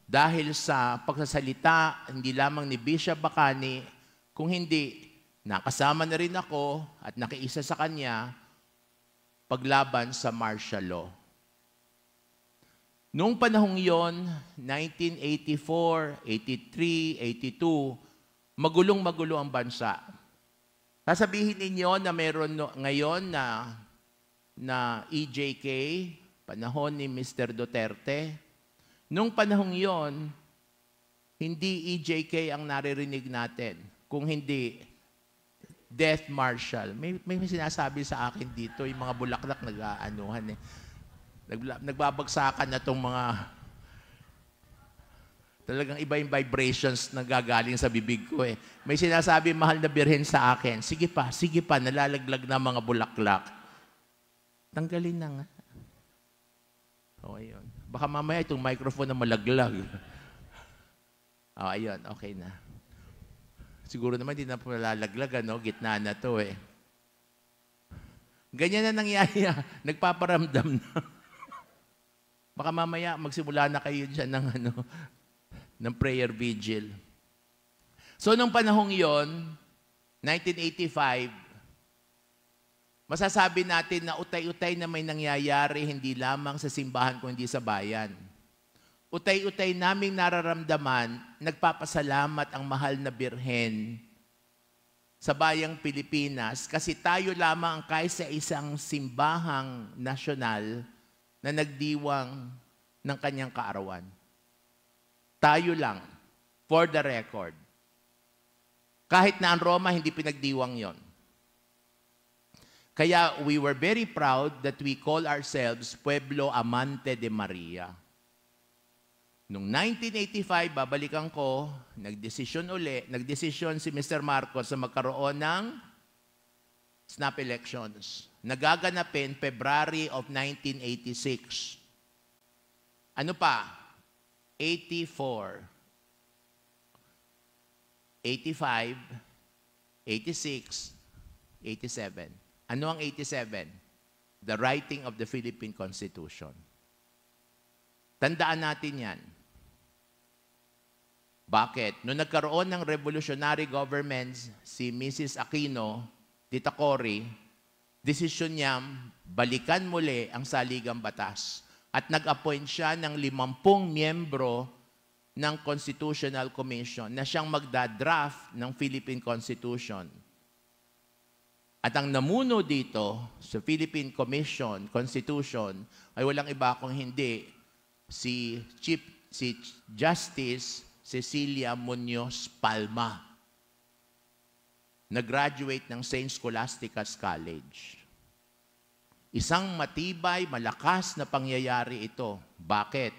dahil sa pagsasalita hindi lamang ni Bishop Bacani, kung hindi, nakasama na rin ako at nakiisa sa kanya paglaban sa martial law. Noong panahong yon, 1984, 83, 82, magulong-magulo ang bansa. Sasabihin ninyo na meron ngayon na EJK, panahon ni Mr. Duterte. Noong panahong yon, hindi EJK ang naririnig natin, kung hindi death martial. May sinasabi sa akin dito, yung mga bulaklak nag-aanuhan eh. Nagbabagsakan na itong mga talagang iba yung vibrations na gagaling sa bibig ko eh. May sinasabi, mahal na birhen sa akin. Sige pa, nalalaglag na mga bulaklak. Tanggalin na nga. O, ayun. Baka mamaya itong microphone na malaglag. O, ayun. Okay na. Siguro naman hindi na po nalalaglag, ano? Gitna na to eh. Ganyan na nangyayari. Nagpaparamdam na. Baka mamaya magsimula na kayo dyan ng prayer vigil. So, nung panahong yon, 1985, masasabi natin na utay-utay na may nangyayari hindi lamang sa simbahan kundi sa bayan. Utay-utay naming nararamdaman, nagpapasalamat ang mahal na birhen sa bayang Pilipinas kasi tayo lamang kaysa isang simbahang nasyonal na nagdiwang ng kanyang kaarawan. Tayo lang, for the record. Kahit na ang Roma, hindi pinagdiwang yon. Kaya we were very proud that we call ourselves Pueblo Amante de Maria. Noong 1985, babalikan ko, nagdesisyon si Mr. Marcos na magkaroon ng snap elections. Nagaganapin February of 1986. Ano pa? 84, 85, 86, 87. Ano ang 87? The writing of the Philippine Constitution. Tandaan natin yan. Bakit? Noong nagkaroon ng revolutionary governments, si Mrs. Aquino, Tita Cory, desisyon niya balikan muli ang saligang batas. At nag-appoint siya ng 50 miyembro ng Constitutional Commission na siyang magdadraft ng Philippine Constitution. At ang namuno dito sa Philippine Constitution ay walang iba kung hindi si Justice Cecilia Muñoz Palma. Nag-graduate ng St. Scholastica's College. Isang matibay, malakas na pangyayari ito. Bakit?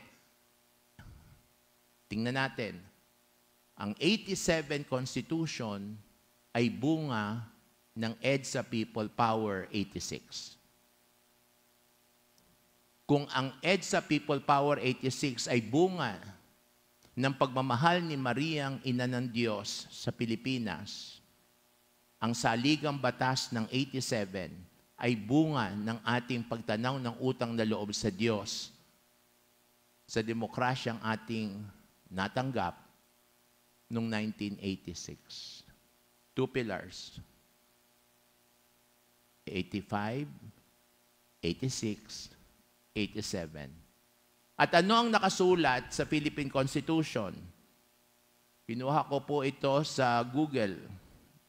Tingnan natin. Ang 87 Constitution ay bunga ng EDSA People Power 86. Kung ang EDSA People Power 86 ay bunga ng pagmamahal ni Mariang Ina ng Diyos sa Pilipinas, ang saligang batas ng 87 ay bunga ng ating pagtanaw ng utang na loob sa Diyos, sa demokrasyang ating natanggap noong 1986. Two pillars. 85, 86, 87. At ano ang nakasulat sa Philippine Constitution? Kinuha ko po ito sa Google.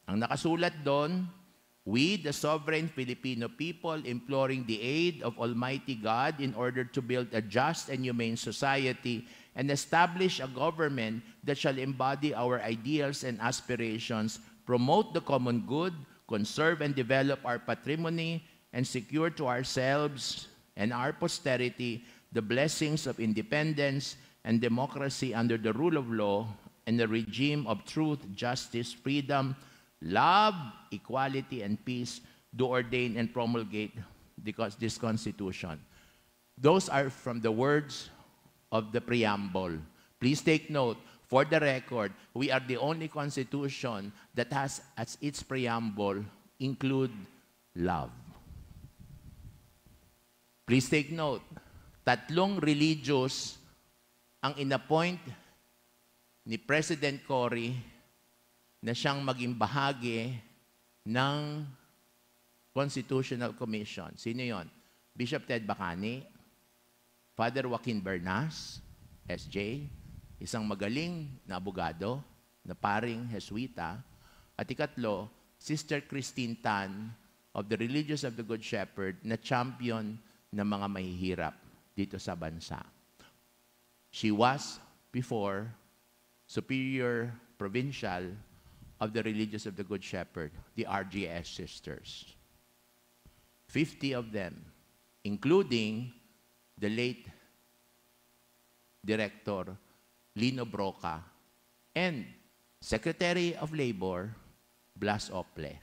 Ang nakasulat doon, we, the sovereign Filipino people, imploring the aid of Almighty God in order to build a just and humane society and establish a government that shall embody our ideals and aspirations, promote the common good, conserve and develop our patrimony, and secure to ourselves and our posterity the blessings of independence and democracy under the rule of law and the regime of truth, justice, freedom, love, equality, and peace, do ordain and promulgate this Constitution. Those are from the words of the preamble. Please take note, for the record, we are the only constitution that has as its preamble include love. Please take note, 3 religious ang inappoint ni President Cory na siyang maging bahagi ng Constitutional Commission. Sino yon? Bishop Ted Bacani, Father Joaquin Bernas, SJ, isang magaling na abogado, na paring Jesuita, at ikatlo, Sister Christine Tan of the Religious of the Good Shepherd na champion ng mga mahihirap dito sa bansa. She was before Superior Provincial of the Religious of the Good Shepherd, the RGS Sisters. 50 of them, including the late Director Lino Broca and Secretary of Labor Blas Ople.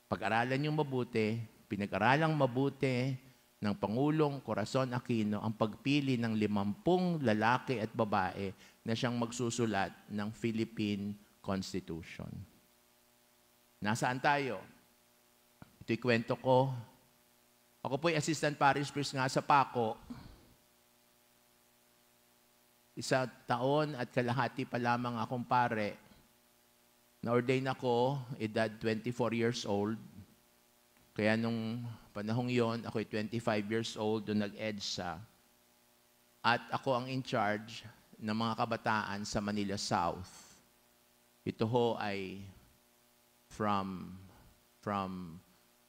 Pag-aralan niyo mabuti, pinag-aralang mabuti ng Pangulong Corazon Aquino ang pagpili ng 50 lalaki at babae na siyang magsusulat ng Philippine Constitution. Nasaan tayo? Ito'y kwento ko. Ako po'y assistant parish priest nga sa Paco. 1 taon at kalahati pa lamang akong pare. Na-ordain ako, edad 24 years old. Kaya nung panahong yon, ako'y 25 years old, doon nag-EDSA. At ako ang in charge ng mga kabataan sa Manila South. Ito ho ay from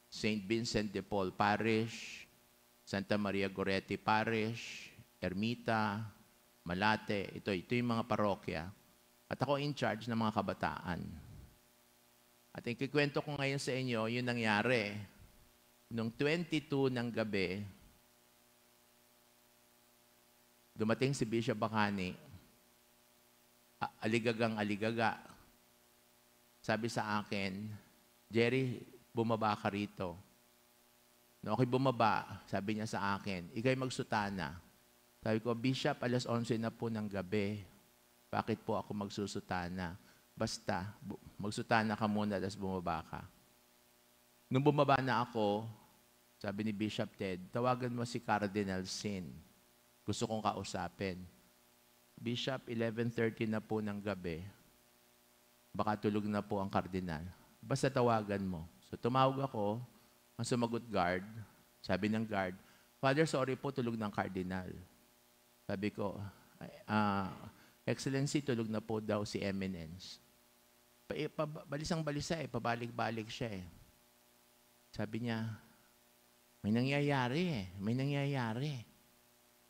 St. Vincent de Paul Parish, Santa Maria Goretti Parish, Ermita, Malate. Ito yung mga parokya. At ako in charge ng mga kabataan. At ang kikwento ko ngayon sa inyo, yung nangyari. Noong 22 ng gabi, dumating si Bishop Bacani, aligagang-aligaga. Sabi sa akin, Jerry, bumaba ka rito. Nung ako'y bumaba, sabi niya sa akin, ikay magsutana. Sabi ko, Bishop, 11:00 na po ng gabi. Bakit po ako magsusutana? Basta, magsutana ka muna, tapos bumaba ka. Nung bumaba na ako, sabi ni Bishop Ted, tawagan mo si Cardinal Sin. Gusto kong kausapin. Bishop, 11:30 na po ng gabi. Baka tulog na po ang kardinal. Basta tawagan mo. So tumawag ako, ang sumagot guard. Sabi ng guard, Father, sorry po, tulog ng kardinal. Sabi ko, Excellency, tulog na po daw si Eminence. Balisang-balisa pabalik-balik siya Sabi niya, may nangyayari may nangyayari.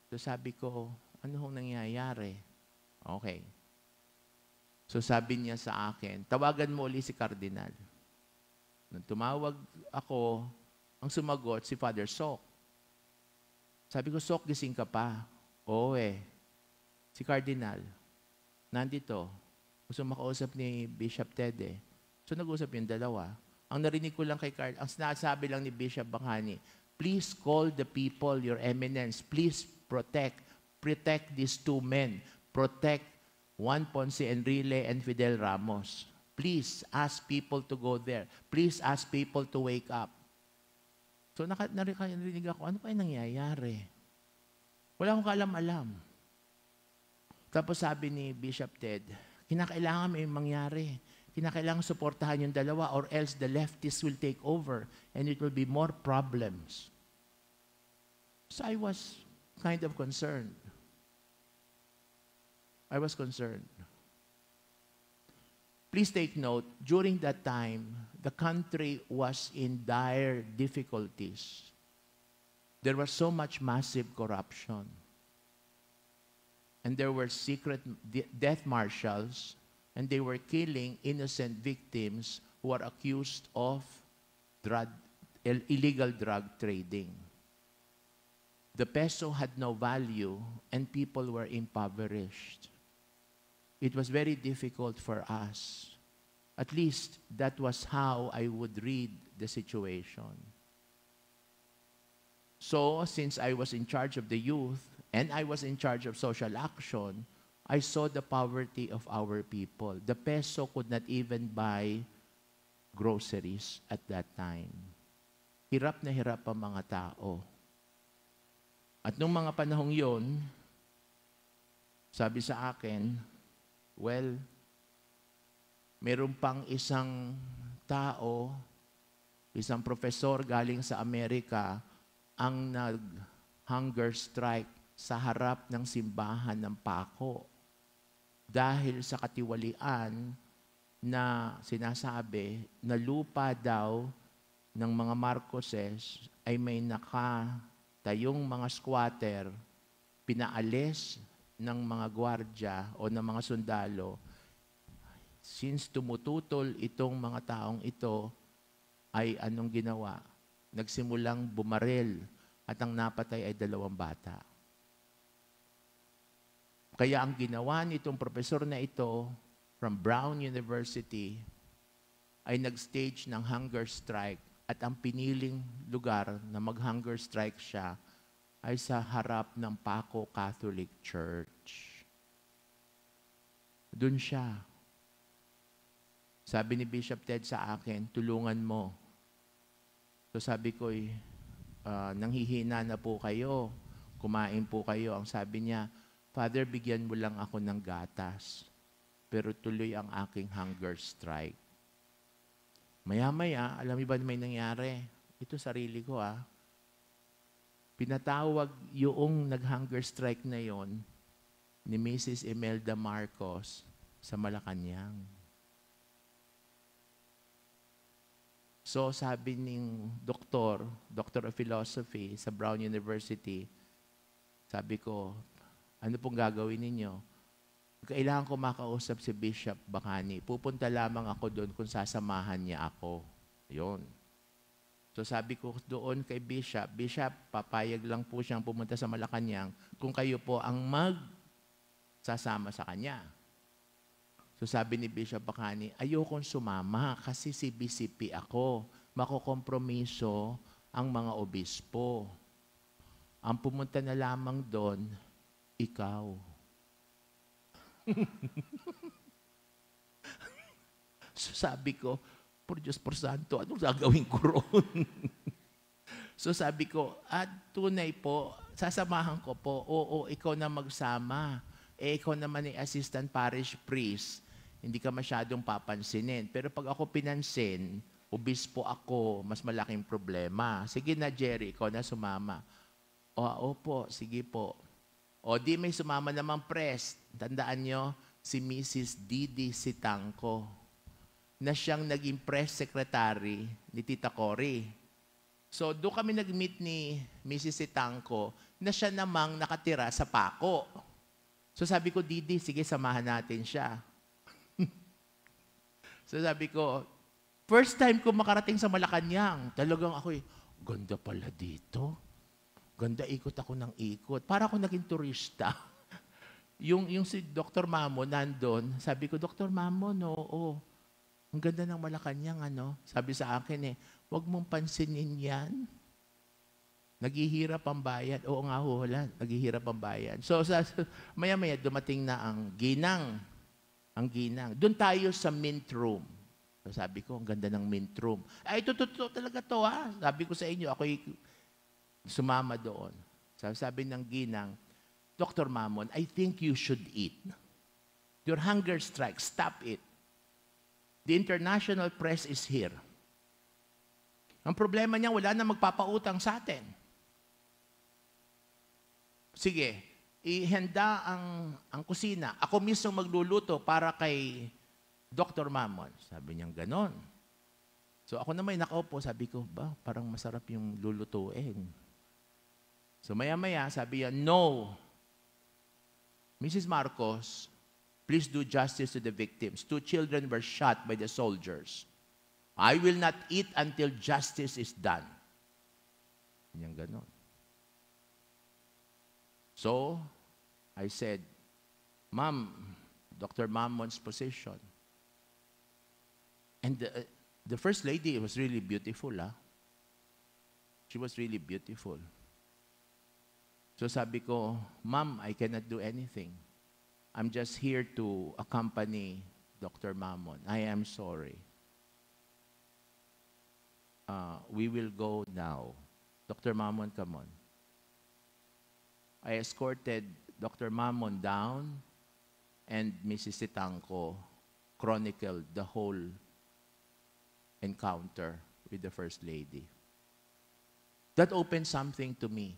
So sabi ko, ano hong nangyayari? Okay. So sabi niya sa akin, tawagan mo ulit si Cardinal. Nung tumawag ako, ang sumagot si Father Sok. Sabi ko, Sok, gising ka pa. Oo si Cardinal, nandito. Gusto makausap ni Bishop Ted So nag-usap yung dalawa. Ang narinig ko lang kay Cardinal, ang sinasabi lang ni Bishop Bacani, please call the people, your eminence. Please protect these two men. Protect Juan Ponce Enrile and Fidel Ramos. Please ask people to go there. Please ask people to wake up. So narinig ako, ano pa yung nangyayari? Wala akong kaalam-alam. Tapos sabi ni Bishop Ted, kinakailangan may mangyari. Kinakailangan suportahan yung dalawa or else the leftists will take over and it will be more problems. So I was kind of concerned. I was concerned. Please take note, during that time, the country was in dire difficulties. There was so much massive corruption. And there were secret death marshals, and they were killing innocent victims who are accused of illegal drug trading. The peso had no value, and people were impoverished. It was very difficult for us. At least that was how I would read the situation. So, since I was in charge of the youth and I was in charge of social action, I saw the poverty of our people. The peso could not even buy groceries at that time. Hirap na hirap ang mga tao. At nung mga panahong yon, Sabi sa akin, well, meron pang isang tao, isang profesor galing sa Amerika, ang nag-hunger strike sa harap ng simbahan ng Paco. Dahil sa katiwalian na sinasabi na lupa daw ng mga Marcoses ay may nakatayong mga squatter, pinaalis ng mga gwardya o ng mga sundalo. Since tumututol itong mga taong ito, ay anong ginawa? Nagsimulang bumaril at ang napatay ay 2 bata. Kaya ang ginawa nitong profesor na ito from Brown University ay nag-stage ng hunger strike at ang piniling lugar na mag-hunger strike siya ay sa harap ng Paco Catholic Church. Doon siya. Sabi ni Bishop Ted sa akin, tulungan mo. So sabi ko, nanghihina na po kayo, kumain po kayo. Ang sabi niya, Father, bigyan mo lang ako ng gatas, pero tuloy ang aking hunger strike. Maya-maya, alam mo ba may nangyari? Ito sarili ko Pinatawag yung nag-hunger strike na yon ni Mrs. Imelda Marcos sa Malacanang. So sabi ng Doctor of Philosophy sa Brown University, sabi ko, ano pong gagawin ninyo? Kailangan ko makausap si Bishop Bacani. Pupunta lamang ako doon kung sasamahan niya ako. Yun. So sabi ko doon kay Bishop, papayag lang po siyang pumunta sa Malacanang kung kayo po ang sasama sa kanya. So sabi ni Bishop Bacani, ayokong sumama kasi CBCP ako. Makokompromiso ang mga obispo. Ang pumunta na lamang doon, ikaw. So sabi ko, por Diyos por Santo, anong gagawin ko roon? So sabi ko, tunay po, sasamahan ko po. Oo, ikaw na magsama. Ikaw naman ay assistant parish priest. Hindi ka masyadong papansinin. Pero pag ako pinansin, obispo ako, mas malaking problema. Sige na, Jerry, ikaw na sumama. Opo, sige po. O di may sumama namang press. Tandaan nyo, si Mrs. Didi Sitangco, na siyang naging press secretary ni Tita Cory. So doon kami nag-meet ni Mrs. Sitangco na siya namang nakatira sa Paco. So sabi ko, Didi, sige, samahan natin siya. So sabi ko, first time ko makarating sa Malacanang, talagang ako'y, ganda pala dito. Ganda, ikot ako ng ikot. Para ako naging turista. yung si Dr. Mamon nandun, sabi ko, Dr. Mamon, oo. Ang ganda ng Malacanang, Sabi sa akin huwag mong pansinin yan. Naghihirap ang bayan. Oo nga ho, wala. Naghihirap ang bayan. So, maya-maya dumating na ang ginang. Ang ginang. Doon tayo sa mint room. So, sabi ko, ang ganda ng mint room. Ay, ito talaga to, Sabi ko sa inyo, ako'y sumama doon. Sabi ng ginang, Dr. Mamon, I think you should eat. Your hunger strike, stop it. The international press is here. Ang problema niya, wala na magpapautang sa atin. Sige, ihanda ang kusina. Ako mismo magluluto para kay Dr. Mamon. Sabi niya, ganon. So ako naman nakaupo, sabi ko, parang masarap yung lulutuin. So maya-maya, sabi niya, no. Mrs. Marcos, please do justice to the victims. 2 children were shot by the soldiers. I will not eat until justice is done. Yan ganon. So, I said, Ma'am, Dr. Mamon's position. And the First Lady was really beautiful, She was really beautiful. So sabi ko, Ma'am, I cannot do anything. I'm just here to accompany Dr. Mamon. I am sorry. We will go now. Dr. Mamon, come on. I escorted Dr. Mamon down and Mrs. Sitangco chronicled the whole encounter with the First Lady. That opened something to me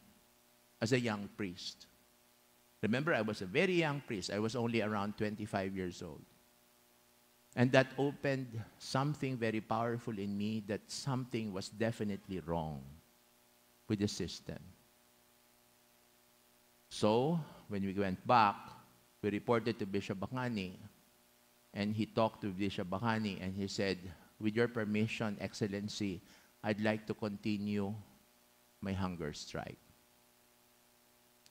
as a young priest. Remember, I was a very young priest. I was only around 25 years old. And that opened something very powerful in me, that something was definitely wrong with the system. So, when we went back, we reported to Bishop Bacani, and he talked to Bishop Bacani, and he said, "With your permission, Excellency, I'd like to continue my hunger strike."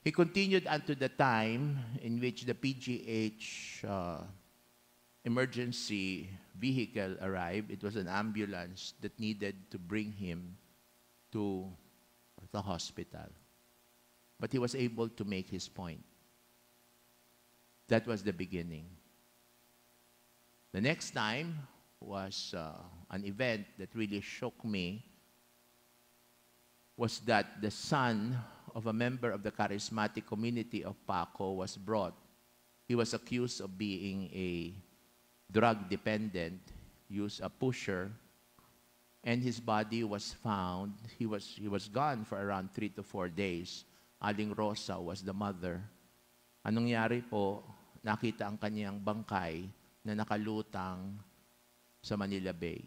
He continued until the time in which the PGH emergency vehicle arrived. It was an ambulance that needed to bring him to the hospital. But he was able to make his point. That was the beginning. The next time was an event that really shook me, was that the son of a member of the charismatic community of Paco was brought. He was accused of being a drug dependent, used a pusher, and his body was found. He was gone for around 3 to 4 days. Aling Rosa was the mother. Anong nangyari po? Nakita ang kanyang bangkay na nakalutang sa Manila Bay.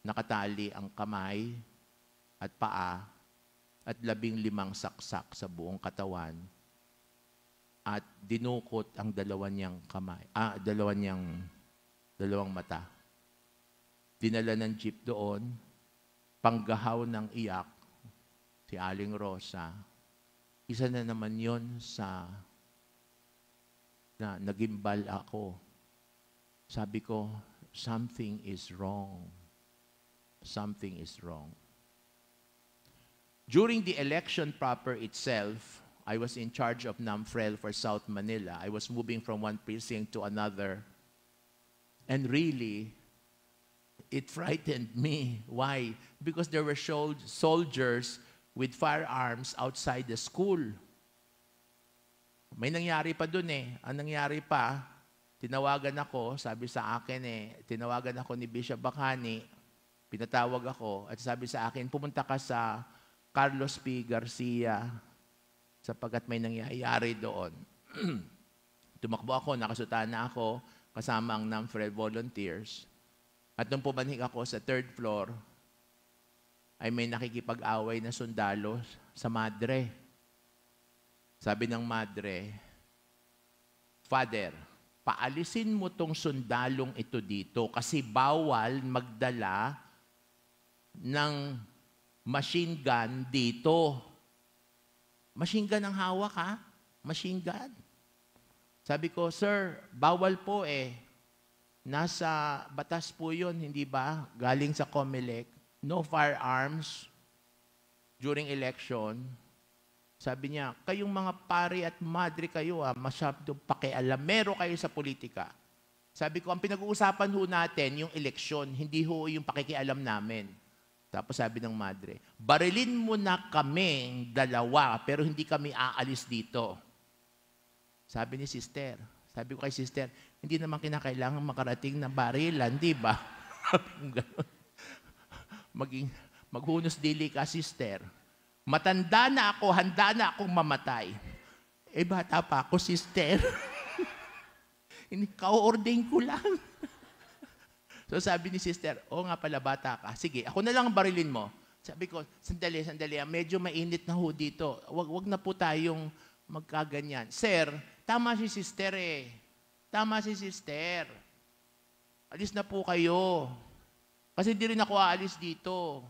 Nakatali ang kamay at paa at 15 saksak sa buong katawan at dinukot ang dalawang mata. Dinala ng jeep doon, panggahaw ng iyak si Aling Rosa. Isa na naman yon sa na nagimbal ako. Sabi ko, something is wrong. Something is wrong. During the election proper itself, I was in charge of NAMFREL for South Manila. I was moving from one precinct to another. And really, it frightened me. Why? Because there were soldiers with firearms outside the school. May nangyari pa dun eh. Ang nangyari pa, tinawagan ako, sabi sa akin tinawagan ako ni Bishop Bacani, pinatawag ako, at sabi sa akin, pumunta ka sa Carlos P. Garcia, sapagkat may nangyayari doon. Tumakbo ako, nakasutaan na ako, kasama ang NAMFREL volunteers. At nung pumanik ako sa 3rd floor, ay may nakikipag-away na sundalo sa madre. Sabi ng madre, "Father, paalisin mo tong sundalong ito dito kasi bawal magdala ng machine gun dito." Machine gun ang hawak ha? Machine gun. Sabi ko, "Sir, bawal po eh. Nasa batas po yun, hindi ba? Galing sa COMELEC. No firearms during election." Sabi niya, "Kayong mga pari at madre kayo, masyadong pakialamero kayo sa politika." Sabi ko, "Ang pinag-uusapan ho natin, yung eleksyon, hindi ho yung pakikialam namin." Tapos sabi ng madre, "Barilin mo na kami dalawa, pero hindi kami aalis dito." Sabi ni sister, sabi ko kay sister, "Hindi naman kinakailangan makarating na barilan, di ba?" Maghunos dili ka, sister. Matanda na ako, handa na akong mamatay. Bata pa ako, sister. Ka-ordain ko lang. So sabi ni sister, "Oo nga pala, bata ka. Sige, ako na lang ang barilin mo." Sabi ko, sandali, medyo mainit na ho dito. Wag na po tayong magkaganyan. "Sir, tama si sister eh. Tama si sister. Alis na po kayo. Kasi di rin ako aalis dito."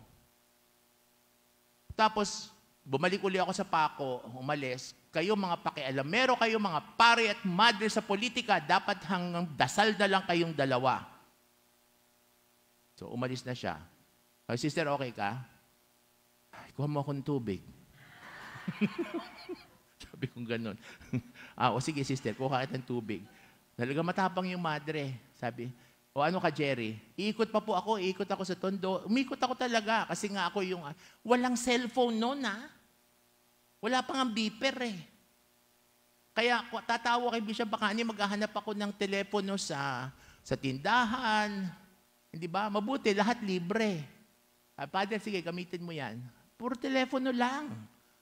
Tapos, bumalik uli ako sa Paco, umalis. "Kayo mga pakialamero, kayo mga pare at madre sa politika, dapat hanggang dasal na lang kayong dalawa." So, umalis na siya. "Sister, okay ka? Kuha mo akong tubig." Sabi kong ganun. O sige sister, kuha kita ng tubig. Talaga matapang yung madre. Sabi, "O ano ka, Jerry? Iikot pa po ako, iikot ako sa Tondo." Umikot ako talaga kasi nga ako yung... Walang cellphone noon, ha? Wala pang ang beeper eh. Kaya tatawa kay Bishop Bacani, maghahanap ako ng telepono sa tindahan. Hindi ba? Mabuti, lahat libre. Father, sige, gamitin mo yan. Puro telepono lang.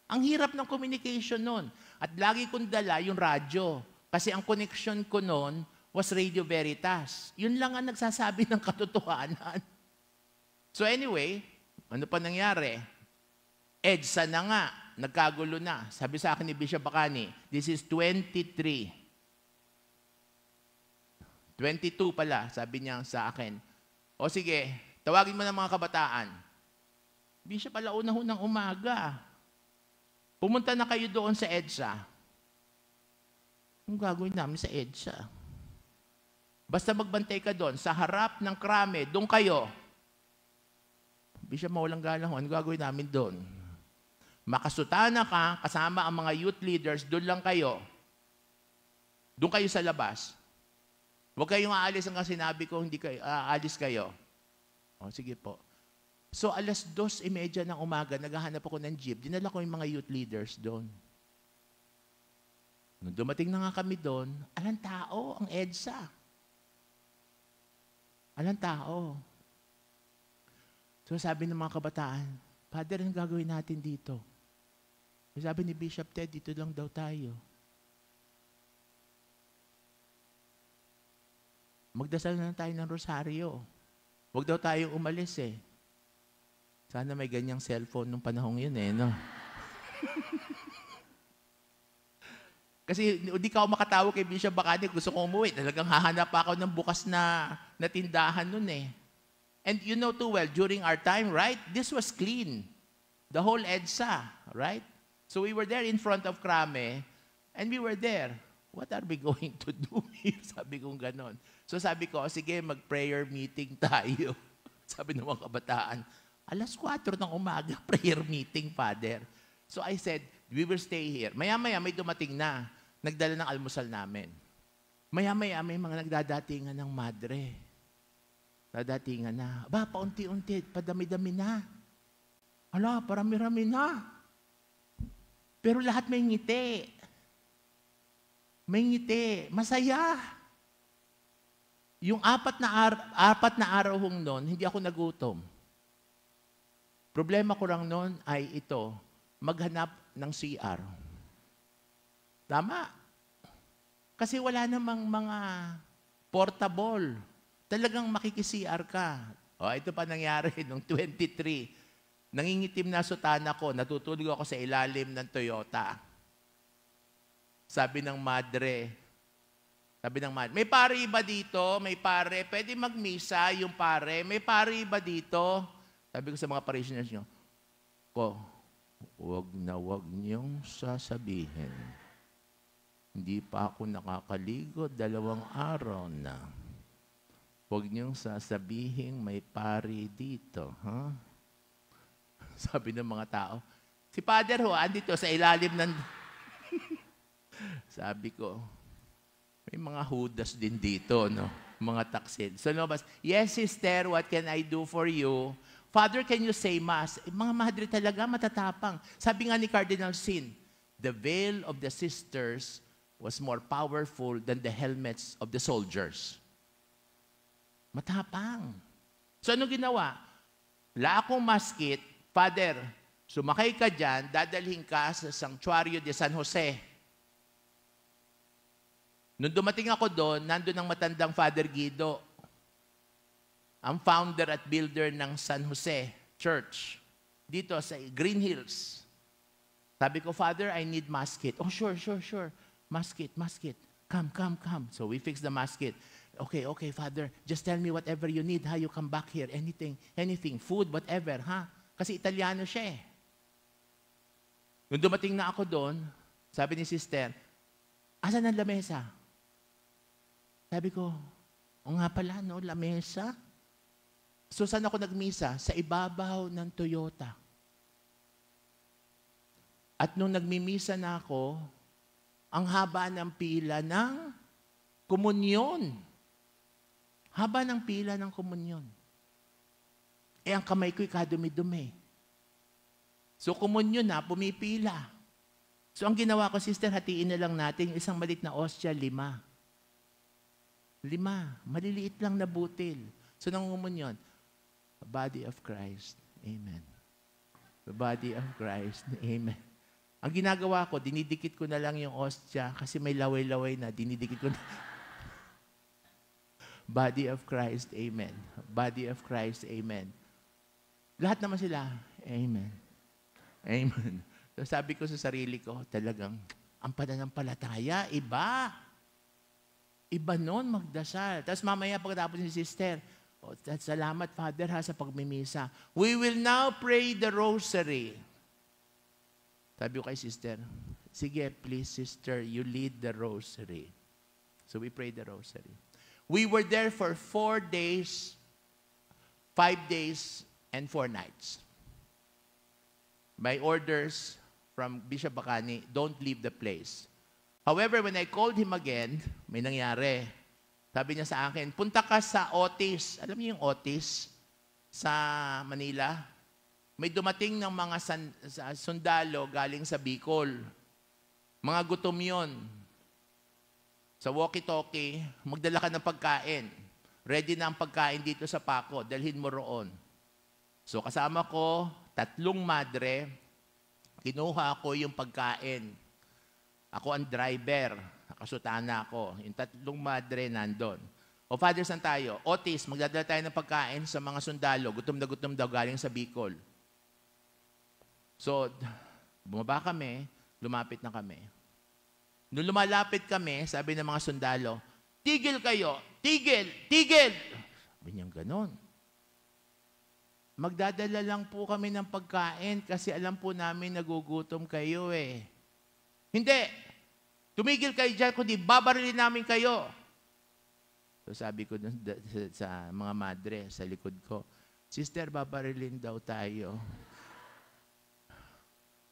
Ang hirap ng communication nun. At lagi kong dala yung radyo. Kasi ang connection ko nun was Radio Veritas. Yun lang ang nagsasabi ng katotohanan. So anyway, ano pa nangyari? EDSA na nga. Nagkagulo na. Sabi sa akin ni Bishop Bacani, this is 23. 22 pala, sabi niya sa akin. O sige, tawagin mo ng mga kabataan. Bishop, alauna ho ng umaga. Pumunta na kayo doon sa EDSA. Anong gagawin namin sa EDSA? Basta magbantay ka doon, sa harap ng krame, doon kayo. Bishop, mawalang galang ho. Anong gagawin namin doon? Makasutana ka, kasama ang mga youth leaders, doon lang kayo. Doon kayo sa labas. Huwag kayong aalis hanggang sinabi ko, hindi kayo, aalis kayo. O, sige po. So, 2:30 ng umaga, naghahanap ako ng jeep. Dinala ko yung mga youth leaders doon. Nung dumating na nga kami doon, alang tao ang EDSA. Alang tao. So, sabi ng mga kabataan, Father, anong gagawin natin dito? Sabi ni Bishop Ted, dito lang daw tayo. Magdasal na tayo ng rosaryo. Huwag daw tayong umalis eh. Sana may ganyang cellphone nung panahong yun eh, no? Kasi hindi ka ako makatawag kay Bishop Bacani, gusto kong umuwi. Talagang hahanap pa ako ng bukas na tindahan nun eh. And you know too well, during our time, right? This was clean. The whole EDSA, right? So we were there in front of Krame, and we were there. What are we going to do here? Sabi kong ganon. So sabi ko, sige, mag-prayer meeting tayo. Sabi ng mga kabataan, 4:00 ng umaga, prayer meeting, Father. So I said, we will stay here. Maya-maya may dumating na. Nagdala ng almusal namin. Maya-maya may mga nagdadatingan ng madre. Dadatingan na. Aba, paunti-unti, padami-dami na. Hala, parami-rami na. Pero lahat may ngiti. May ngiti. Masaya. Yung 4 na araw hong noon, hindi ako nagutom. Problema ko lang noon ay ito, maghanap ng CR. Tama. Kasi wala namang mga portable. Talagang makiki-CR ka. O, ito pa nangyari noong 23. Nangingitim na sutana ko, natutulog ako sa ilalim ng Toyota. Sabi ng madre, may pare ba dito? May pare, pwede magmisa yung pare. May pare ba dito? Sabi ko sa mga parishioners nyo, wag niyong sasabihin. Hindi pa ako nakakaligo, 2 araw na. Wag niyong sasabihin may pare dito, ha? Sabi ng mga tao, si Father ho, andito sa ilalim ng... Sabi ko, may mga hudas din dito, no? Mga taksid. So, no, yes, sister, what can I do for you? Father, can you say mass? Mga madre talaga, matatapang. Sabi nga ni Cardinal Sin, the veil of the sisters was more powerful than the helmets of the soldiers. Matapang. So, ano ginawa? Wala akong maskit, Father, sumakay ka dyan, dadalhin ka sa Sanctuario de San Jose. Nung dumating ako doon, nandun ang matandang Father Guido, ang founder at builder ng San Jose Church, dito sa Green Hills. Sabi ko, Father, I need maskit. Oh, sure. Maskit. Come. So we fixed the maskit. Okay, Father, just tell me whatever you need, ha? You come back here. Anything, food, whatever, ha? Kasi Italiano siya eh. Nung dumating na ako doon, sabi ni sister, asan ang lamesa? Sabi ko, o nga pala, no, lamesa. So saan ako nagmisa? Sa ibabaw ng Toyota. At nung nagmimisa na ako, ang haba ng pila ng komunyon. Haba ng pila ng komunyon. Ang kamay ko'y kadumi-dumi. So, komunyon na, pumipila. So ang ginawa ko, sister, hatiin na lang natin yung isang maliit na ostya, 5. 5. Maliliit lang na butil. So nangungumunyon, the body of Christ. Amen. The body of Christ. Amen. Ang ginagawa ko, dinidikit ko na lang yung ostya kasi may laway-laway na, dinidikit ko na. Body of Christ. Amen. Body of Christ. Amen. Lahat naman sila. Amen. Amen. So sabi ko sa sarili ko, talagang, ang pananampalataya, iba. Iba nun magdasal. Tapos mamaya pagkatapos ni sister, salamat Father ha sa pagmimisa. We will now pray the rosary. Sabi ko kay sister, sige please sister, you lead the rosary. So we prayed the rosary. We were there for 4 days, 5 days, and 4 nights. My orders from Bishop Bacani, don't leave the place. However, when I called him again, may nangyari. Sabi niya sa akin, punta ka sa Otis. Alam niyo yung Otis sa Manila? May dumating ng mga sundalo galing sa Bicol. Mga gutom yun. Sa walkie-talkie, magdala ka ng pagkain. Ready na ang pagkain dito sa Paco. Dalhin mo roon. So kasama ko, 3 madre. Kinuha ko yung pagkain. Ako ang driver. Nakasutana ako. Yung 3 madre nandun. O Father, saan tayo? Otis, magdadala tayo ng pagkain sa mga sundalo. Gutom na gutom daw galing sa Bicol. So, bumaba kami, lumapit na kami. Nung lumalapit kami, sabi ng mga sundalo, tigil kayo! Tigil! Tigil! Sabi niyang ganon. Magdadala lang po kami ng pagkain kasi alam po namin nagugutom kayo eh. Hindi! Tumigil kayo dyan kundi babarilin namin kayo. So sabi ko dun, sa mga madre sa likod ko, sister, babarilin daw tayo.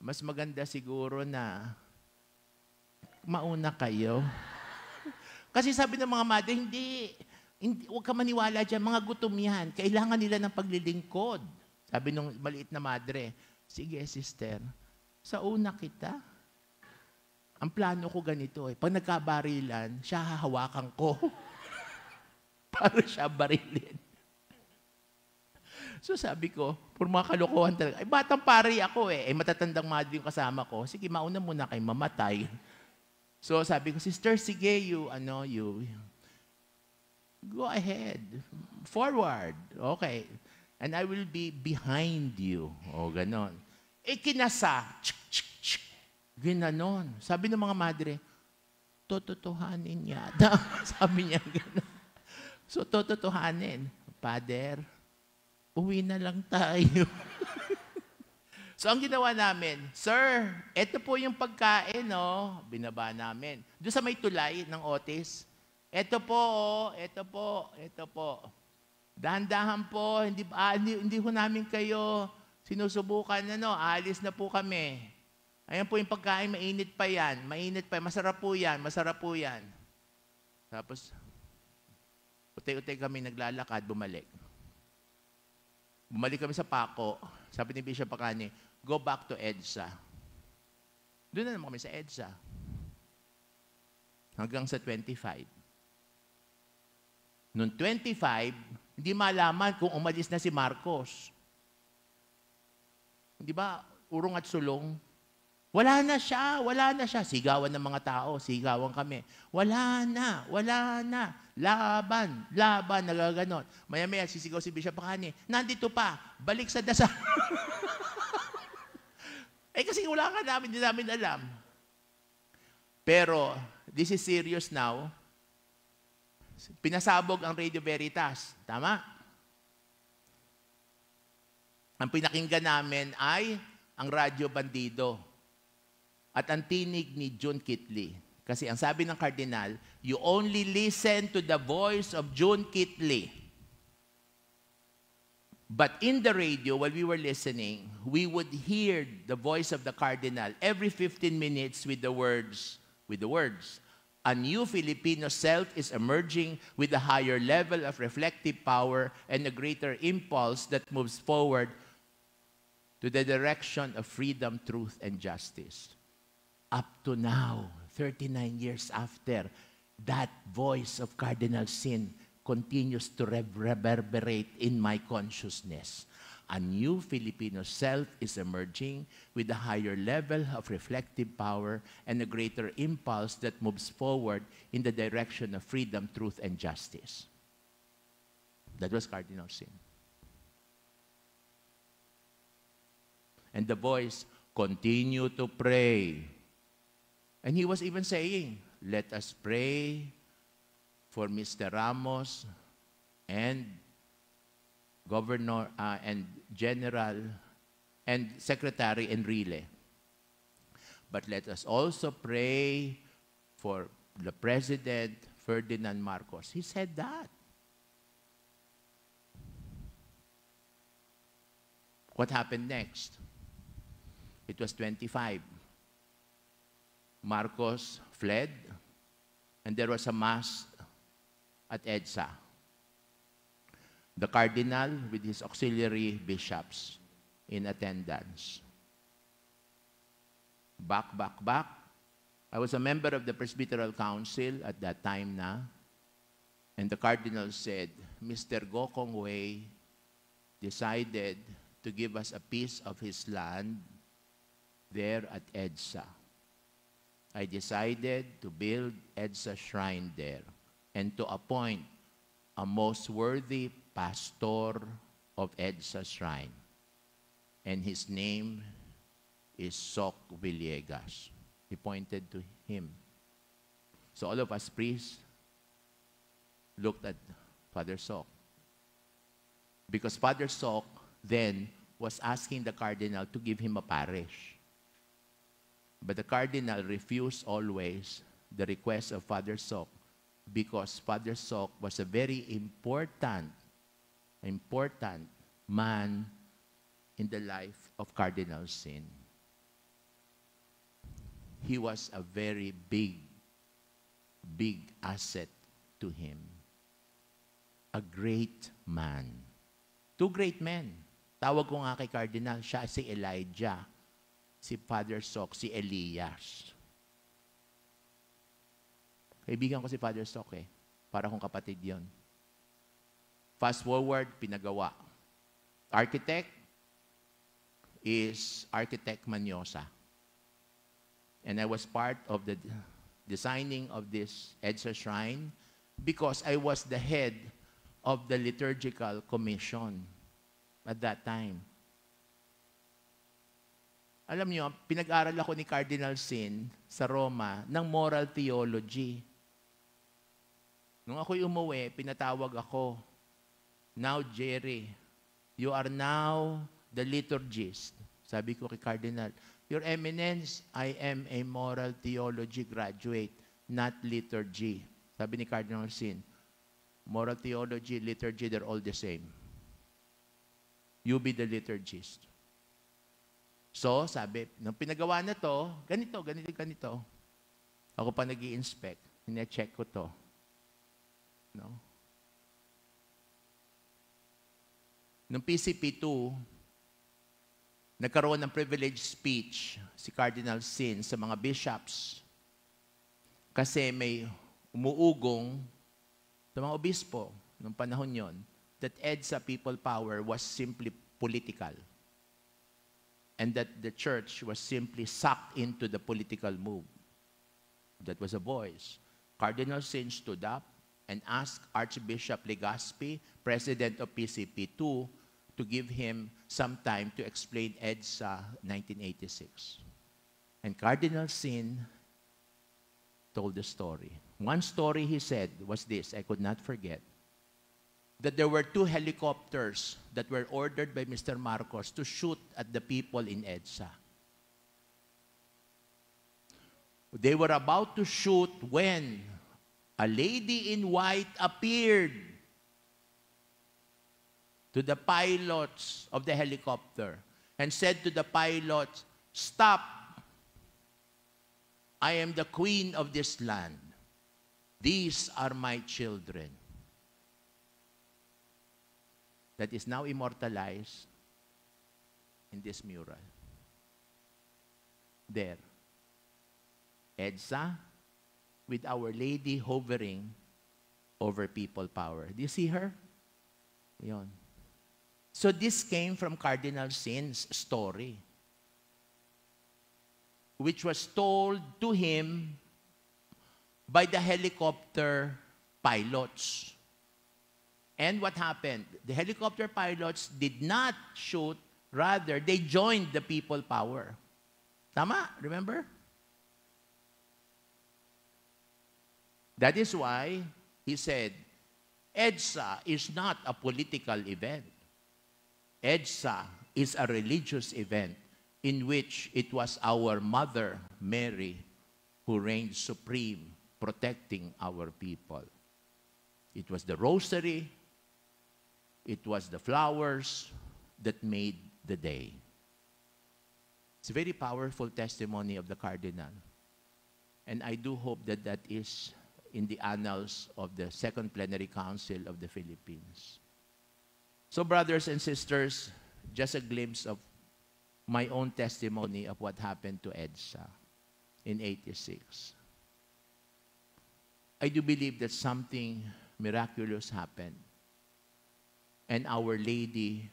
Mas maganda siguro na mauna kayo. Kasi sabi ng mga madre, hindi, huwag ka maniwala dyan, mga gutom yan. Kailangan nila ng paglilingkod. Sabi nung maliit na madre, sige sister, sa una kita. Ang plano ko ganito eh, pag nagkabarilan, siya hahawakan ko. Para siya barilin. So sabi ko, por mga kalokohan talaga, batang pari ako eh. Matatandang madre yung kasama ko. Sige, mauna muna kayo mamatay. So sabi ko, sister, sige, you go ahead. Forward. Okay. And I will be behind you. O, ganon. Kinasa. Ginanon. Sabi ng mga madre, tototohanin yata. Sabi niya ganon. So, tototohanin. Father, uwi na lang tayo. So, ang ginawa namin, sir, ito po yung pagkain, no? Binaba namin. Doon sa may tulay ng Otis, ito po. Dahan-dahan po, hindi ho namin kayo sinusubukan, aalis na po kami. Ayan po yung pagkain, mainit pa yan, masarap po yan. Tapos, utay-utay kami naglalakad, bumalik. Bumalik kami sa Paco, sabi ni Bishop Bacani, go back to EDSA. Doon na naman kami sa EDSA. Hanggang sa 25. Noong 25, hindi malaman kung umalis na si Marcos. Di ba, urong at sulong? Wala na siya. Sigawan ng mga tao, sigawan kami. Wala na. Laban, nagaganon. Maya-maya, sisigaw si Bishop Bacani, nandito pa, balik sa dasal. Kasi wala ka namin, hindi namin alam. Pero, this is serious now. Pinasabog ang Radio Veritas. Tama? Ang pinakinggan namin ay ang Radyo Bandido. At ang tinig ni June Kitley. Kasi ang sabi ng Cardinal, you only listen to the voice of June Kitley. But in the radio, while we were listening, we would hear the voice of the Cardinal every 15 minutes with the words, a new Filipino self is emerging with a higher level of reflective power and a greater impulse that moves forward to the direction of freedom, truth, and justice. up to now, 39 years after, that voice of Cardinal Sin continues to reverberate in my consciousness. A new Filipino self is emerging with a higher level of reflective power and a greater impulse that moves forward in the direction of freedom, truth, and justice. That was Cardinal Sin. And the voice, continue to pray. And he was even saying, let us pray for Mr. Ramos and Governor and General and Secretary Enrile. But let us also pray for the President, Ferdinand Marcos. He said that. What happened next? It was 25. Marcos fled, and there was a mass at EDSA. The cardinal with his auxiliary bishops in attendance. Back. I was a member of the Presbyteral Council at that time na, and the cardinal said, Mr. Gokong Wei decided to give us a piece of his land there at EDSA. I decided to build EDSA shrine there and to appoint a most worthy pastor of EDSA shrine. And his name is Soc Villegas. He pointed to him. So all of us priests looked at Father Soc. Because Father Soc then was asking the cardinal to give him a parish. But the cardinal refused always the request of Father Soc because Father Soc was a very important man in the life of Cardinal Sin. He was a very big asset to him. A great man. Two great men. Tawag ko nga kay Cardinal, siya si Elijah. Si Father Soc, si Elias. Kaibigan ko si Father Soc eh. Para kong kapatid yon. Fast forward, pinagawa. Architect is Architect Manyosa. And I was part of the designing of this EDSA shrine because I was the head of the liturgical commission at that time. Alam niyo, pinag-aral ako ni Cardinal Sin sa Roma ng moral theology. Nung ako'y umuwi, pinatawag ako, now Jerry, you are now the liturgist. Sabi ko kay Cardinal, Your Eminence, I am a moral theology graduate, not liturgy. Sabi ni Cardinal Sin, moral theology, liturgy, they're all the same. You be the liturgist. So, sabi, nung pinagawa na to, ganito. Ako pa nag-i-inspect. Hine-check ko to. No? Nung PCP2, nagkaroon ng privileged speech si Cardinal Sin sa mga bishops kasi may umuugong sa mga obispo nung panahon yon that EDSA people power was simply political. And that the church was simply sucked into the political move. That was a voice. Cardinal Sin stood up and asked Archbishop Legazpi, president of PCP2, to give him some time to explain EDSA 1986. And Cardinal Sin told the story. One story he said was this, I could not forget, that there were 2 helicopters that were ordered by Mr. Marcos to shoot at the people in EDSA. They were about to shoot when a lady in white appeared to the pilots of the helicopter and said to the pilots, "Stop! I am the queen of this land. These are my children." That is now immortalized in this mural. There. EDSA, with Our Lady hovering over people power. Do you see her? Yon. So this came from Cardinal Sin's story, which was told to him by the helicopter pilots. And what happened? The helicopter pilots did not shoot, rather, they joined the people power. Tama? Remember? That is why he said, EDSA is not a political event. EDSA is a religious event in which it was our Mother Mary who reigned supreme, protecting our people. It was the rosary, it was the flowers that made the day. It's a very powerful testimony of the Cardinal. And I do hope that that is in the annals of the Second Plenary Council of the Philippines. So brothers and sisters, just a glimpse of my own testimony of what happened to EDSA in '86. I do believe that something miraculous happened. And Our Lady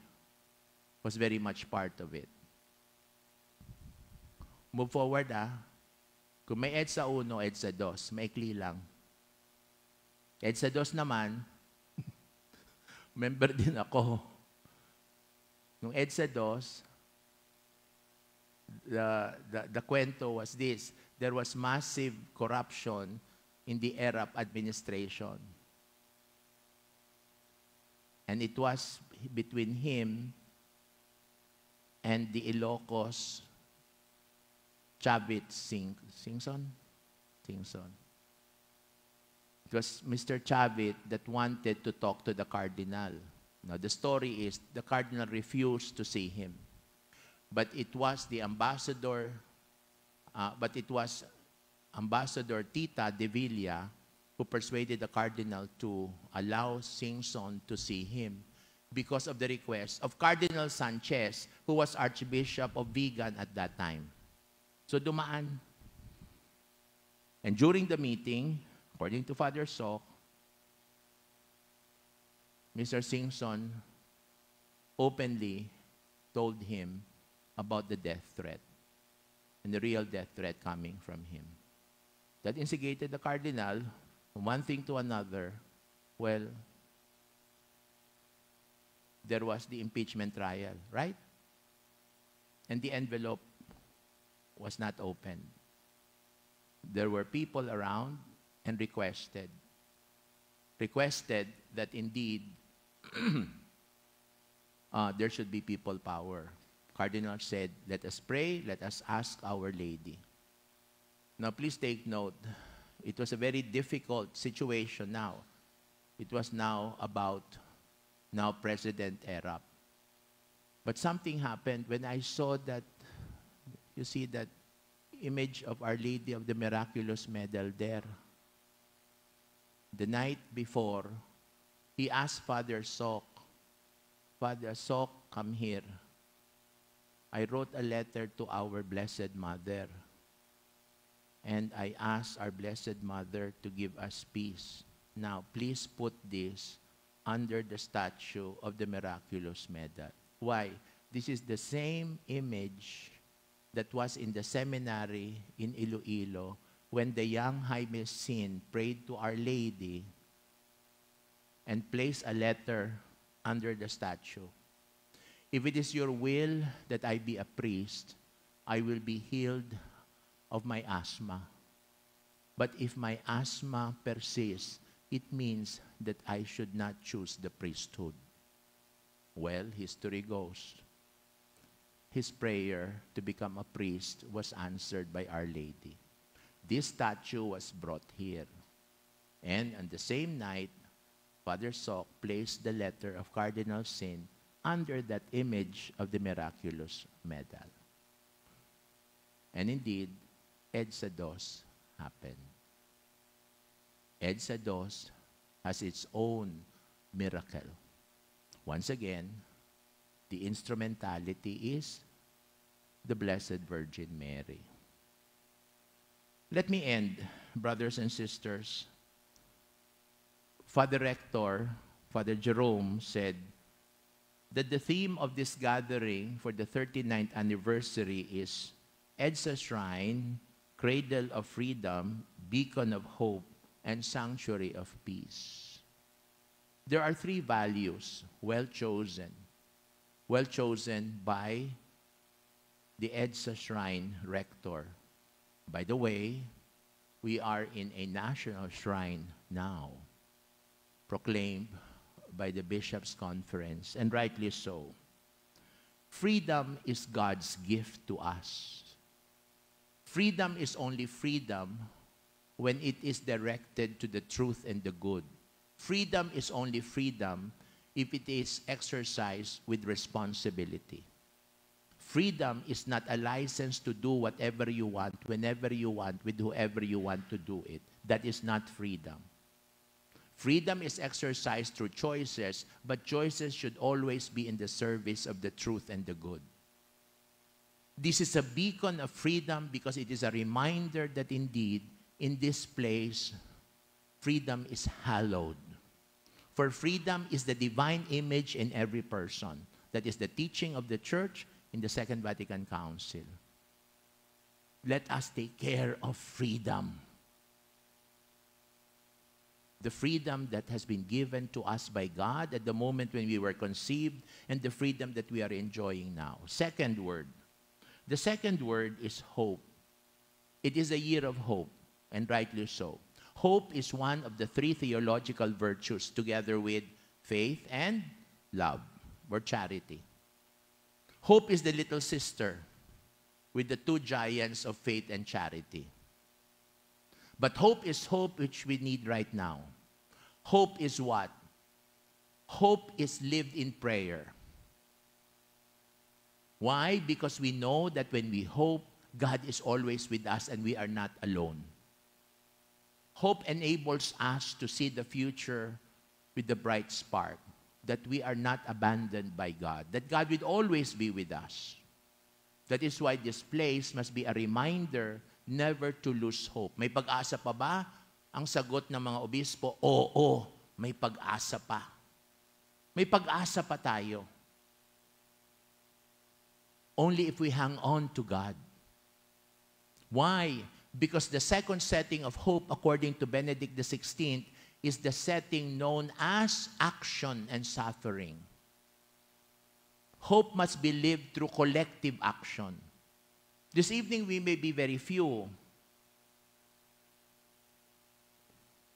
was very much part of it. Move forward, Kung may EDSA 1, EDSA 2, maikli lang. EDSA 2 naman, member din ako. Nung EDSA 2, the kwento was this: there was massive corruption in the ERAP administration. And it was between him and the Ilocos Chavit Singson. It was Mr. Chavit that wanted to talk to the Cardinal. Now, the story is the Cardinal refused to see him. But it was the ambassador, Ambassador Tita de Villa who persuaded the Cardinal to allow Singson to see him because of the request of Cardinal Sanchez, who was Archbishop of Vigan at that time. So dumaan. And during the meeting, according to Father Sok, Mr. Singson openly told him about the death threat and the real death threat coming from him. That instigated the Cardinal from one thing to another. Well, there was the impeachment trial, right? And the envelope was not opened. There were people around and requested that indeed there should be people power. Cardinal said, let us pray, let us ask Our Lady. Now please take note, it was a very difficult situation now. It was now about President Erap. But something happened when I saw that, you see that image of Our Lady of the Miraculous Medal there. The night before, he asked Father Sok, Father Sok, come here. I wrote a letter to our Blessed Mother. And I asked our Blessed Mother to give us peace. Now, please put this under the statue of the Miraculous Medal. Why? This is the same image that was in the seminary in Iloilo when the young Jaime Sin prayed to Our Lady and placed a letter under the statue. If it is your will that I be a priest, I will be healed of my asthma. But if my asthma persists, it means that I should not choose the priesthood. Well, history goes, his prayer to become a priest was answered by Our Lady. This statue was brought here. And on the same night, Father Sok placed the letter of Cardinal Sin under that image of the Miraculous Medal. And indeed, EDSA 2 happened. EDSA 2 has its own miracle. Once again, the instrumentality is the Blessed Virgin Mary. Let me end, brothers and sisters. Father Rector, Father Jerome, said that the theme of this gathering for the 39th anniversary is EDSA Shrine, Cradle of Freedom, Beacon of Hope, and Sanctuary of Peace. There are three values, well chosen by the EDSA Shrine Rector. By the way, we are in a national shrine now, proclaimed by the Bishops' Conference, and rightly so. Freedom is God's gift to us. Freedom is only freedom when it is directed to the truth and the good. Freedom is only freedom if it is exercised with responsibility. Freedom is not a license to do whatever you want, whenever you want, with whoever you want to do it. That is not freedom. Freedom is exercised through choices, but choices should always be in the service of the truth and the good. This is a beacon of freedom because it is a reminder that indeed, in this place, freedom is hallowed. For freedom is the divine image in every person. That is the teaching of the Church in the Second Vatican Council. Let us take care of freedom. The freedom that has been given to us by God at the moment when we were conceived, and the freedom that we are enjoying now. Second word. The second word is hope. It is a year of hope, and rightly so. Hope is one of the three theological virtues, together with faith and love, or charity. Hope is the little sister with the two giants of faith and charity. But hope is hope which we need right now. Hope is what? Hope is lived in prayer. Why? Because we know that when we hope, God is always with us and we are not alone. Hope enables us to see the future with the bright spark, that we are not abandoned by God, that God will always be with us. That is why this place must be a reminder never to lose hope. May pag-asa pa ba? Ang sagot ng mga obispo, oo, may pag-asa pa. May pag-asa pa tayo. Only if we hang on to God. Why? Because the second setting of hope, according to Benedict XVI, is the setting known as action and suffering. Hope must be lived through collective action. This evening, we may be very few,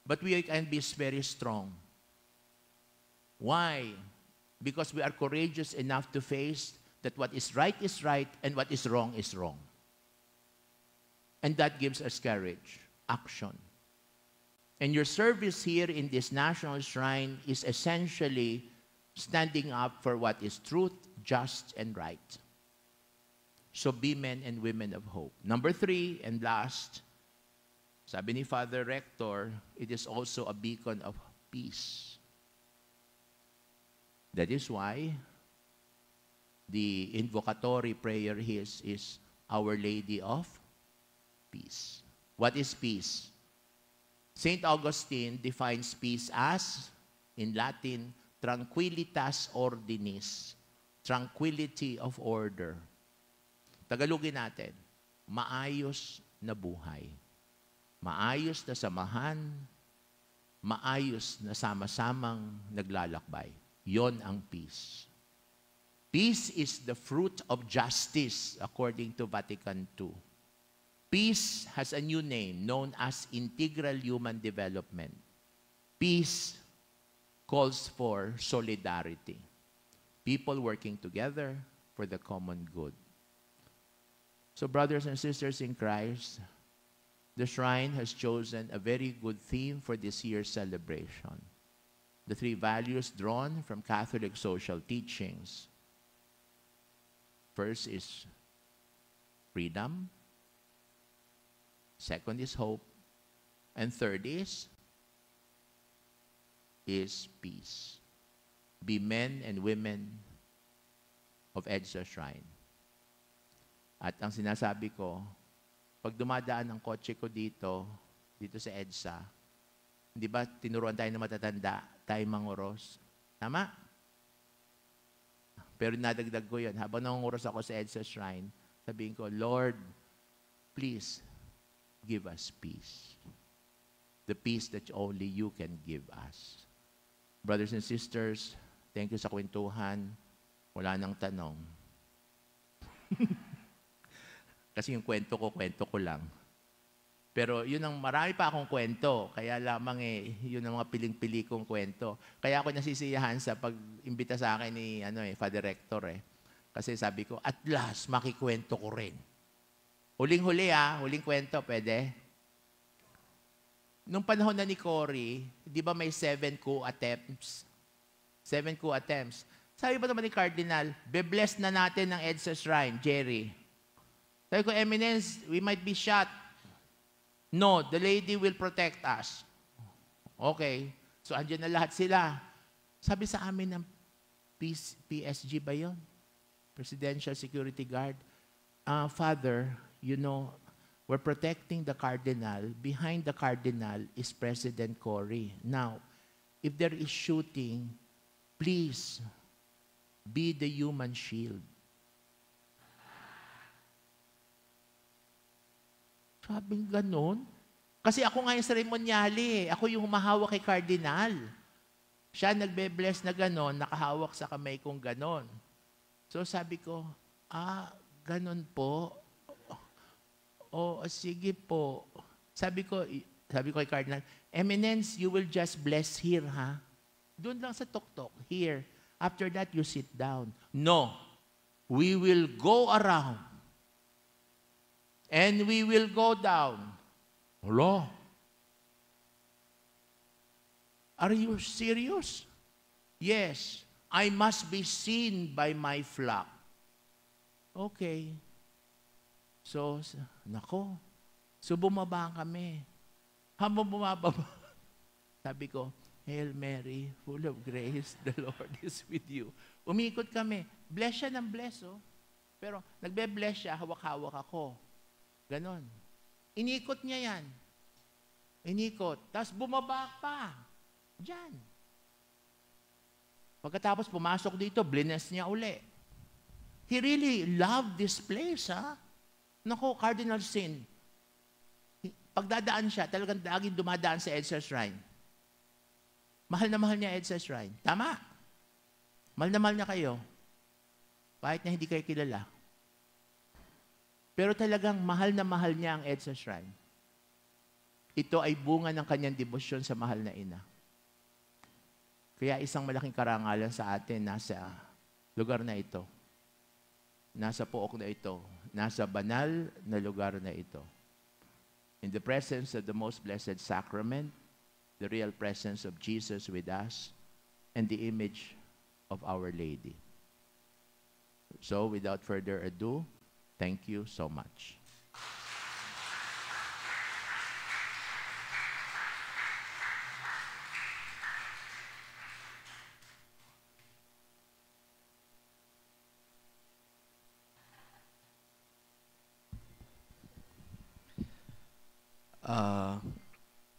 but we can be very strong. Why? Because we are courageous enough to face that what is right and what is wrong is wrong. And that gives us courage, action. And your service here in this national shrine is essentially standing up for what is truth, just, and right. So be men and women of hope. Number 3 and last, sabi ni Father Rector, it is also a beacon of peace. That is why the invocatory prayer here is Our Lady of Peace. What is peace? St. Augustine defines peace as, in Latin, tranquillitas ordinis, tranquility of order. Tagalogin natin, maayos na buhay. Maayos na samahan, maayos na sama-samang naglalakbay. Yon ang peace. Peace is the fruit of justice, according to Vatican II. Peace has a new name known as integral human development. Peace calls for solidarity. People working together for the common good. So, brothers and sisters in Christ, the shrine has chosen a very good theme for this year's celebration. The 3 values drawn from Catholic social teachings. First is freedom. Second is hope. And third is peace. Be men and women of EDSA Shrine. At ang sinasabi ko, pag dumadaan ang kotse ko dito sa EDSA, di ba tinuruan tayo ng matatanda, tayo manguros? Tama? Pero nadagdag ko yun. Habang nangunguros ako sa EDSA Shrine, sabihin ko, Lord, please, give us peace. The peace that only you can give us. Brothers and sisters, thank you sa kwentuhan. Wala nang tanong. Kasi yung kwento ko lang. Pero yun ang marami pa akong kwento. Kaya lamang yun ang mga piling-pili kong kwento. Kaya ako nasisiyahan sa pag-imbita sa akin ni Father Rector. Kasi sabi ko, at last, makikwento ko rin. Huling-huli huling kwento, pwede? Nung panahon na ni Cory, di ba may 7 coup attempts? 7 coup attempts. Sabi ba naman ni Cardinal, be-bless na natin ng EDSA Shrine, Jerry. Sabi ko, Eminence, we might be shot. No, the lady will protect us. Okay. So, andyan na lahat sila. Sabi sa amin ng PSG ba yun? Presidential Security Guard. Father, we're protecting the Cardinal. Behind the Cardinal is President Cory. Now, if there is shooting, please be the human shield. Sabing ganon. Kasi ako nga yung seremonyali. Ako yung humahawak kay Cardinal. Siya nagbe-bless na ganon, nakahawak sa kamay kong ganon. So sabi ko, ganon po. Sige po. Sabi ko kay Cardinal, Eminence, you will just bless here, ha? Doon lang sa tuktok, here. After that, you sit down. No. We will go around. And we will go down. Hello? Are you serious? Yes. I must be seen by my flock. Okay. So, nako. So, bumaba kami. Habang bumaba, sabi ko, Hail Mary, full of grace, the Lord is with you. Umikot kami. Bless siya ng bless, Pero, nagbe-bless siya, hawak-hawak ako. Ganon. Inikot niya yan. Inikot. Tapos bumaba pa. Diyan. Pagkatapos pumasok dito, blines niya uli. He really loved this place, Nako, Cardinal Sin. Pagdadaan siya, talagang laging dumadaan sa EDSA Shrine. Mahal na mahal niya EDSA Shrine. Tama. Mahal na mahal niya kayo. Kahit na hindi kayo kilala. Pero talagang mahal na mahal niya ang EDSA Shrine. Ito ay bunga ng kanyang debosyon sa mahal na ina. Kaya isang malaking karangalan sa atin nasa lugar na ito. Nasa pook na ito. Nasa banal na lugar na ito. In the presence of the most blessed sacrament, the real presence of Jesus with us, and the image of Our Lady. So, without further ado, thank you so much.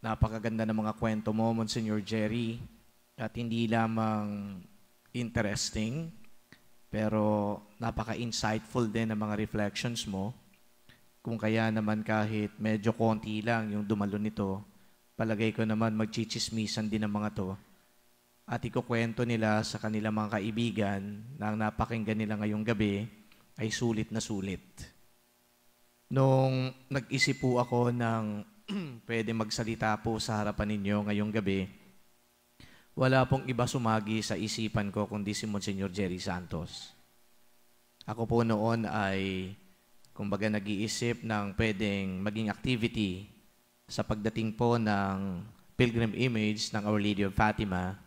Napakaganda ng mga kwento mo, Monsignor Jerry. At hindi lamang interesting, pero napaka-insightful din ng mga reflections mo. Kung kaya naman kahit medyo konti lang yung dumalo nito, palagay ko naman magchichismisan din ng mga to. At ikukwento nila sa kanilang mga kaibigan na ang napakinggan nila ngayong gabi ay sulit na sulit. Nung nag-isip po ako ng pwede magsalita po sa harapan ninyo ngayong gabi, wala pong iba sumagi sa isipan ko kundi si Monsignor Jerry Santos. Ako po noon ay, kumbaga, nag-iisip ng pwedeng maging activity sa pagdating po ng pilgrim image ng Our Lady of Fatima.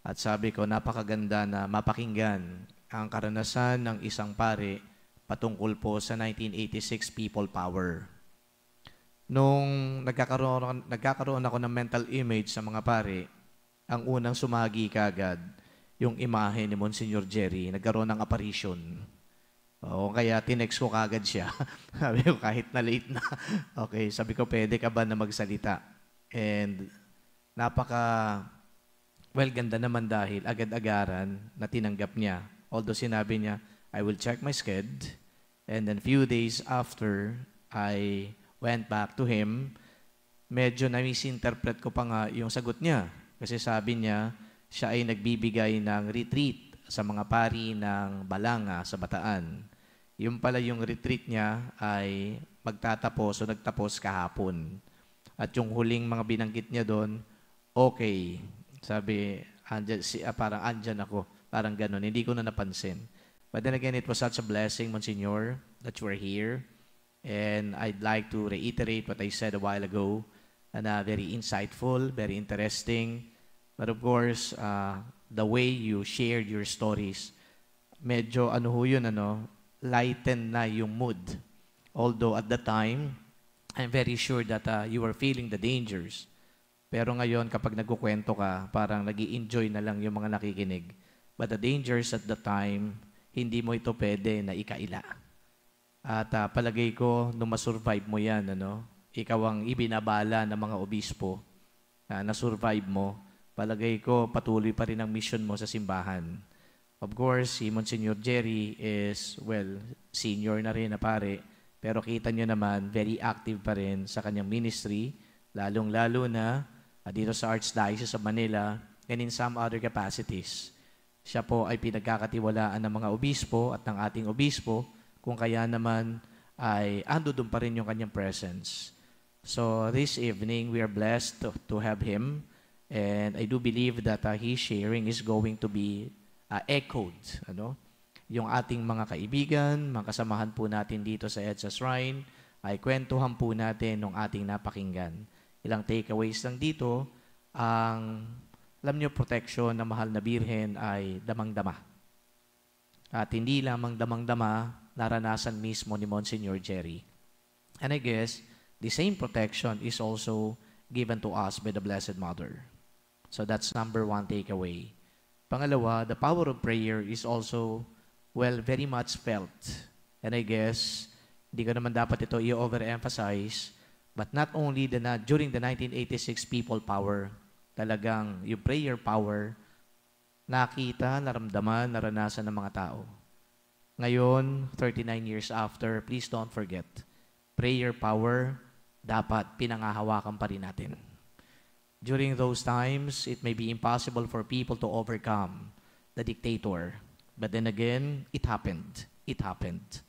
At sabi ko, napakaganda na mapakinggan ang karanasan ng isang pare patungkol po sa 1986 People Power. Nung nagkakaroon ako ng mental image sa mga pare, ang unang sumagi kagad yung imahe ni Monsignor Jerry, nagkaroon ng apparition. Oo, kaya tinext ko kagad siya. Sabi ko, kahit na late na. Okay, sabi ko, pwede ka ba na magsalita? And napaka, well, ganda naman dahil agad-agaran na tinanggap niya. Although sinabi niya, I will check my sked. And then few days after, I went back to him. Medyo na-misinterpret ko pa nga yung sagot niya. Kasi sabi niya, siya ay nagbibigay ng retreat sa mga pari ng Balanga sa Bataan. Yung pala yung retreat niya ay magtatapos o nagtapos kahapon. At yung huling mga binanggit niya doon, okay. Sabi, parang andyan ako. Parang ganun. Hindi ko na napansin. But then again, it was such a blessing, Monsignor, that you are here. And I'd like to reiterate what I said a while ago. And very insightful, very interesting. But of course, the way you shared your stories, medyo lighten na yung mood. Although at the time, I'm very sure that you were feeling the dangers. Pero ngayon, kapag nagkukwento ka, parang nag-i-enjoy na lang yung mga nakikinig. But the dangers at the time, hindi mo ito pwede na ikaila. At palagay ko, nung masurvive mo yan, ikaw ang ibinabala ng mga obispo, na-survive mo, palagay ko, patuloy pa rin ang mission mo sa simbahan. Of course, si Monsignor Jerry is, well, senior na rin na pare, pero kita nyo naman, very active pa rin sa kanyang ministry, lalong-lalo na dito sa Archdiocese of Manila and in some other capacities. Siya po ay pinagkakatiwalaan ng mga obispo at ng ating obispo, kung kaya naman ay ando doon pa rin yung kanyang presence. So this evening, we are blessed to have him. And I do believe that his sharing is going to be echoed. Yung ating mga kaibigan, mga kasamahan po natin dito sa EDSA Shrine, ay kwentuhan po natin ng ating napakinggan. Ilang takeaways lang dito, alam nyo, protection ng mahal na Birhen ay damang-dama. At hindi lamang damang-dama, naranasan mismo ni Monsignor Jerry. And I guess, the same protection is also given to us by the Blessed Mother. So that's number one takeaway. Pangalawa, the power of prayer is also, well, very much felt. And I guess, hindi ko naman dapat ito i-overemphasize, but not only during the 1986 people power, talagang yung prayer power, nakita, naramdaman, naranasan ng mga tao. Ngayon, 39 years after, please don't forget, prayer power, dapat pinangahawakan pa rin natin. During those times, it may be impossible for people to overcome the dictator. But then again, it happened. It happened.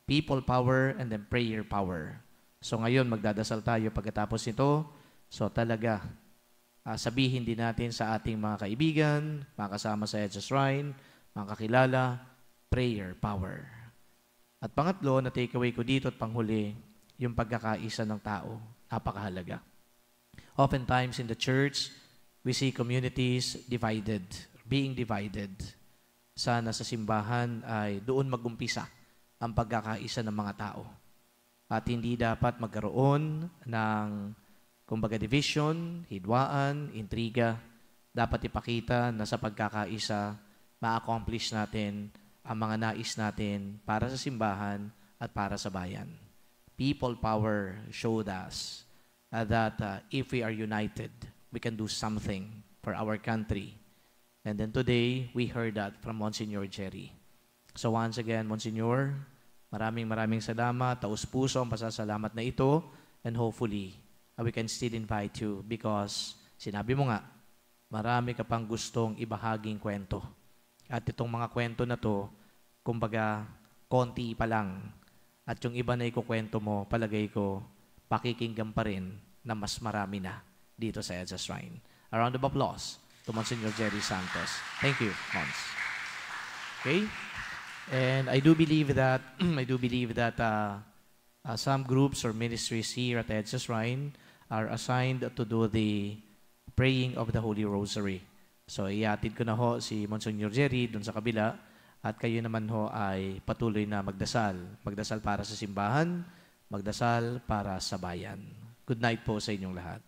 People power and then prayer power. So ngayon, magdadasal tayo pagkatapos nito. So talaga, sabihin din natin sa ating mga kaibigan, mga kasama sa EDSA Shrine, mga kakilala, prayer power. At pangatlo, na takeaway ko dito at panghuli, yung pagkakaisa ng tao. Napakahalaga. Oftentimes in the church, we see communities divided, being divided. Sana sa simbahan ay doon mag-umpisa ang pagkakaisa ng mga tao. At hindi dapat magkaroon ng, kumbaga, division, hidwaan, intriga. Dapat ipakita na sa pagkakaisa, ma-accomplish natin ang mga nais natin para sa simbahan at para sa bayan. People power showed us that if we are united, we can do something for our country. And then today, we heard that from Monsignor Jerry. So once again, Monsignor, maraming salamat. Taus-puso ang pasasalamat na ito. And hopefully, we can still invite you because sinabi mo nga, marami ka pang gustong ibahaging kwento. At itong mga kwento na to, kumbaga, konti pa lang. At yung iba na ikukwento mo, palagay ko, pakikinggan pa rin na mas marami na dito sa EDSA Shrine. A round of applause to Monsignor Jerry Santos. Thank you, Mons. Okay? And I do believe that some groups or ministries here at EDSA Shrine are assigned to do the praying of the Holy Rosary. So, iatid ko na ho si Monsignor Jerry dun sa kabila at kayo naman ho ay patuloy na magdasal. Magdasal para sa simbahan, magdasal para sa bayan. Good night po sa inyong lahat.